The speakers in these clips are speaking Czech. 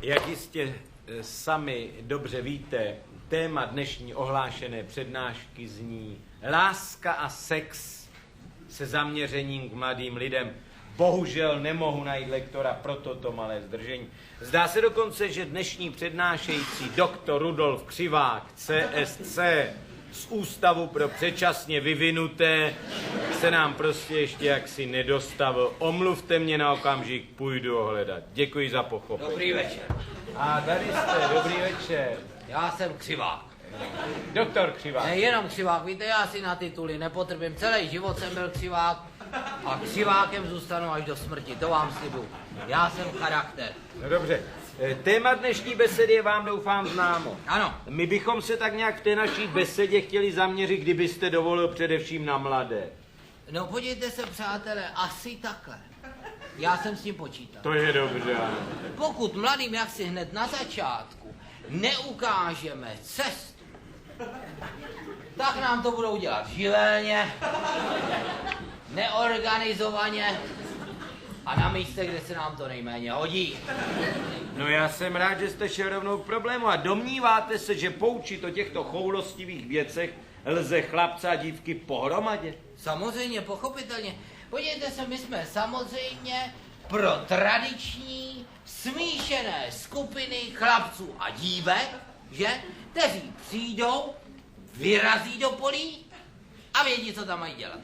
Jak jistě sami dobře víte, téma dnešní ohlášené přednášky zní Láska a sex se zaměřením k mladým lidem. Bohužel nemohu najít lektora pro toto malé zdržení. Zdá se dokonce, že dnešní přednášející doktor Rudolf Křivák, CSC, z Ústavu pro předčasně vyvinuté, se nám prostě ještě jaksi nedostavil. Omluvte mě na okamžik, půjdu ho hledat. Děkuji za pochopení. Dobrý večer. A tady jste, dobrý večer. Já jsem Křivák. Doktor Křivák. Jenom Křivák, víte, já si na tituly nepotrpím. Celý život jsem byl Křivák a Křivákem zůstanu až do smrti, to vám slibuju. Já jsem charakter. No dobře. Téma dnešní besedy je vám doufám známo. Ano. My bychom se tak nějak v té naší besedě chtěli zaměřit, kdybyste dovolil, především na mladé. No podívejte se, přátelé, asi takhle. Já jsem s tím počítal. To je dobře. Pokud mladým jaksi hned na začátku neukážeme cestu, tak nám to budou dělat živelně, neorganizovaně a na místě, kde se nám to nejméně hodí. No já jsem rád, že jste šel rovnou k problému a domníváte se, že poučit o těchto choulostivých věcech lze chlapce a dívky pohromadě? Samozřejmě, pochopitelně. Podívejte se, my jsme samozřejmě pro tradiční smíšené skupiny chlapců a dívek, že? Kteří přijdou, vyrazí do polí a vědí, co tam mají dělat.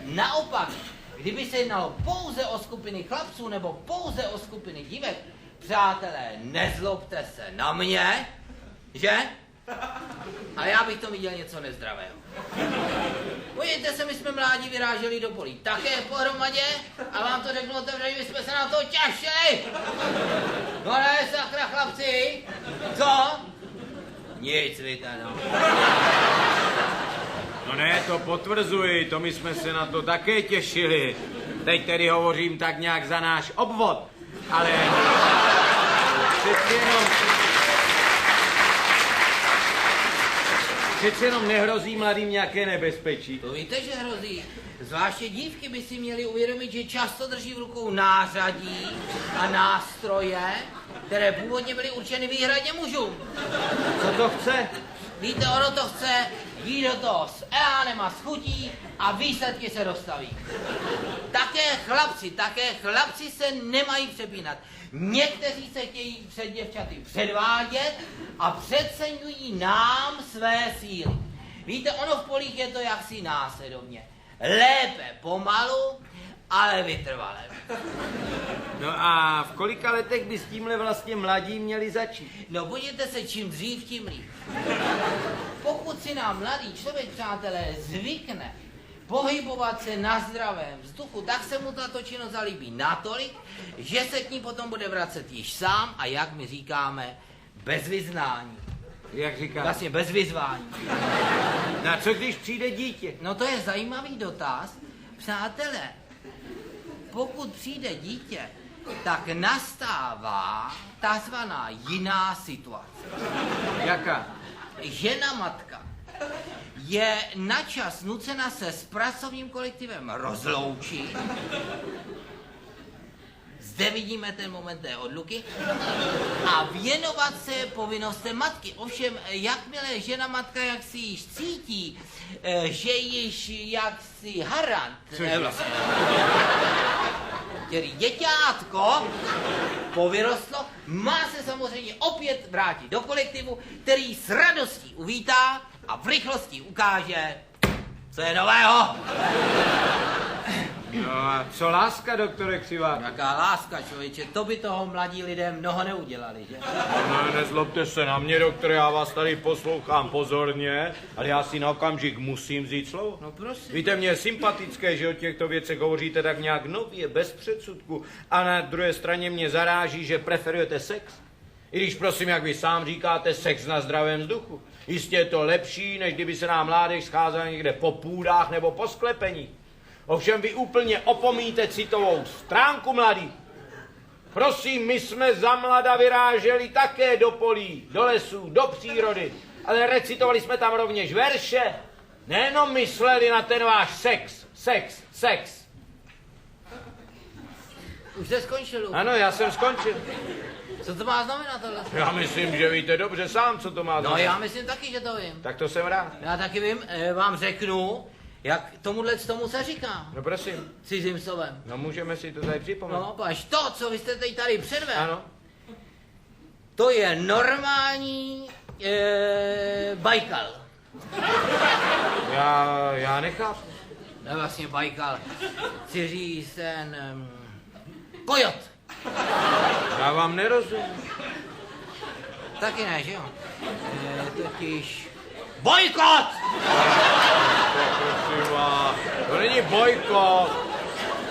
Naopak, kdyby se jednalo pouze o skupiny chlapců nebo pouze o skupiny dívek, přátelé, nezlobte se na mě, že? Ale já bych to viděl něco nezdravého. Podívejte se, my jsme mládí vyráželi do polí také pohromadě a vám to řeknu otevřeně, my jsme se na to těšili. No ne, sakra, chlapci, co? Nic, víte, no. No ne, to potvrzuji, to my jsme se na to také těšili. Teď tedy hovořím tak nějak za náš obvod, ale přeci jenom nehrozí mladým nějaké nebezpečí. To víte, že hrozí. Zvláště dívky by si měly uvědomit, že často drží v rukou nářadí a nástroje, které původně byly určeny výhradně mužům. Co to chce? Víte, ono to chce jít do toho s elánem a s chutí a výsledky se dostaví. Také chlapci se nemají přepínat. Někteří se chtějí před děvčaty předvádět a přeceňují nám své síly. Víte, ono v polích je to jaksi následovně. Lépe pomalu, ale vytrvalé. No a v kolika letech by s tímhle vlastně mladí měli začít? No podívejte se, čím dřív, tím líp. Pokud si nám mladý člověk, přátelé, zvykne pohybovat se na zdravém vzduchu, tak se mu tato činnost zalíbí natolik, že se k ní potom bude vracet již sám a jak my říkáme, bez vyznání. Jak říkáte? Vlastně bez vyzvání. No a co když přijde dítě? No to je zajímavý dotaz. Přátelé, pokud přijde dítě, tak nastává takzvaná jiná situace. Jaká? Žena matka je načas nucena se s pracovním kolektivem rozloučit. Zde vidíme ten moment té odluky a věnovat se povinnostem matky. Ovšem, jakmile žena matka jaksi již cítí, že již jaksi harant, který děťátko povyrostlo, má se samozřejmě opět vrátit do kolektivu, který s radostí uvítá a v rychlosti ukáže, co je nového. No a co láska, doktore Křivák? Jaká láska, člověče, to by toho mladí lidé mnoho neudělali, že? No, nezlobte se na mě, doktore, já vás tady poslouchám pozorně, ale já si na okamžik musím vzít slovo. No prosím. Víte, mně je sympatické, že o těchto věcech hovoříte tak nějak nově, bez předsudku, a na druhé straně mě zaráží, že preferujete sex. I když, prosím, jak vy sám říkáte, sex na zdravém vzduchu. Jistě je to lepší, než kdyby se nám mládež scházela někde po půdách nebo po sklepeních. Ovšem vy úplně opomíte citovou stránku mladých. Prosím, my jsme za mlada vyráželi také do polí, do lesů, do přírody, ale recitovali jsme tam rovněž verše. Nejenom mysleli na ten váš sex. Už jste skončil. Ano, já jsem skončil. Co to má znamenat tohle? Já myslím, že víte dobře sám, co to má No znamenat. já myslím taky, že to vím. Tak to jsem rád. Já taky vím, vám řeknu, jak tomu se říká. No prosím. Cizím slovem. No můžeme si to tady připomenout. No, až to, co vy jste teď tady předvedl, Ano. to je normální Bajkal. Já nechápu. Ne, vlastně Bajkal. Chci říct ten kojot. Já vám nerozumím. Taky ne, že jo? Totiž bojkot! Prosím vás, to není bojkot.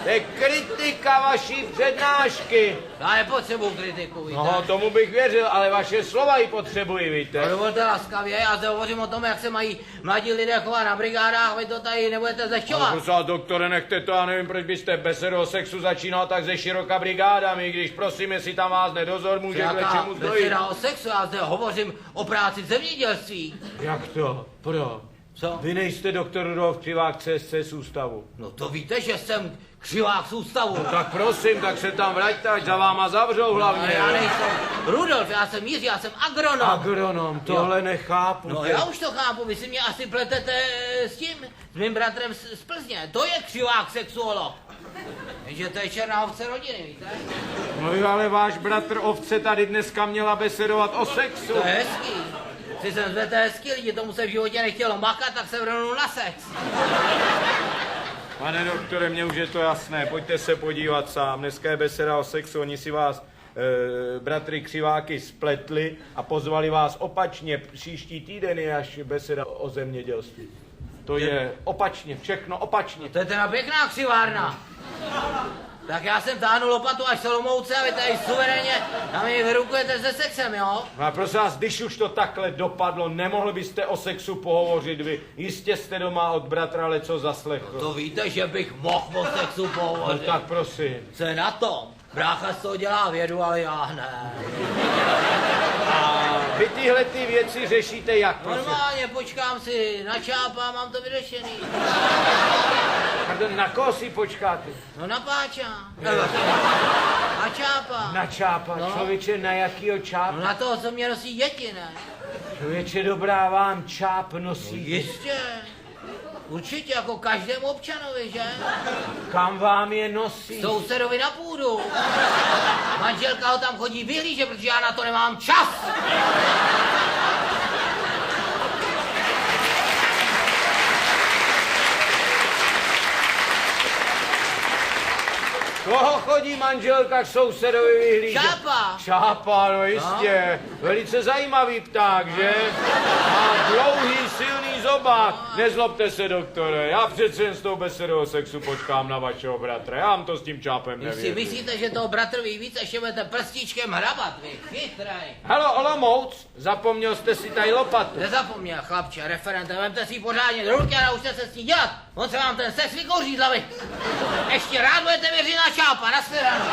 To je kritika vaší přednášky. Já nepotřebuji kritiku, víte? No, tomu bych věřil, ale vaše slova ji potřebuji, víte. No, dovolte laskavě, já zde hovořím o tom, jak se mají mladí lidé chovat na brigádách, vy to tady nebudete zlehčovat. Prosím vás, doktore, nechte to, já nevím, proč byste besedu o sexu začínal tak ze široka brigádami, když prosím, jestli tam vás nedozor může k čemu zdojit. Beseda o sexu, já zde hovořím o práci v zemědělství. Jak to? Proč? Co? Vy nejste doktor Rudolf Křivák CSC z ústavu. No to víte, že jsem křivák z ústavu. No tak prosím, tak se tam vraťte, ať za váma zavřou hlavně. No, já nejsem Rudolf, já jsem Jiří, já jsem agronom. Agronom, tohle nechápu. No já už to chápu, vy si mě asi pletete s tím, s mým bratrem z Plzně. To je křivák sexuolog. Takže to je černá ovce rodiny, víte? No jo, ale váš bratr ovce tady dneska měla besedovat o sexu. To je hezký. Si jsem zvedl hezký lidi, tomu se v životě nechtělo makat, tak se vrhnul na sex. Pane doktore, mně už je to jasné, pojďte se podívat sám. Dneska je beseda o sexu, oni si vás, bratry Křiváky, spletli a pozvali vás opačně. Příští týden je až beseda o zemědělství. To je opačně, všechno opačně. To je teda pěkná křivárna. Tak já jsem táhnu lopatu až Solomouce a vy tady suverénně na mě vyrukujete se sexem, jo? No a prosím vás, když už to takhle dopadlo, nemohli byste o sexu pohovořit vy. Jistě jste doma od bratra leco zaslechl. To víte, že bych mohl o sexu No pohovořit. tak prosím. Co je na tom? Brácha z toho dělá vědu, ale já ne. A vy tyhle ty věci řešíte jak, prosím? Normálně počkám si na čápa a mám to vyřešený. Pardon, na koho si počkáte? No na páča. Na čápa. Na čápa, No. člověče, na jakýho čápa? No na toho, co mě nosí děti, ne? Člověče, dobrá, vám čáp nosí. Jistě. Určitě, jako každému občanovi, že? Kam vám je nosí? Sousedovi na půdu. Manželka ho tam chodí vyhlížet, protože já na to nemám čas. Koho chodí manželka k sousedovi vyhlížet? Čápa. Čápa, no jistě. Velice zajímavý pták, že? Má dlouhý, silný zobák. Nezlobte se, doktore, já přece jen s tou besedou o sexu počkám na vašeho bratra. Já vám to s tím čápem Když si nevěřím. myslíte, že toho bratrovi víc, ještě budete prstíčkem hrabat, vy chytrej. Halo, Olomouc, zapomněl jste si tady lopatu. Nezapomněl, chlapče, referente, vemte si ji pořádně do ruky a naučte se s ní dělat. On se vám ten sex vykouří z hlavy. Ještě rád budete věřit na čápa, nashledanou.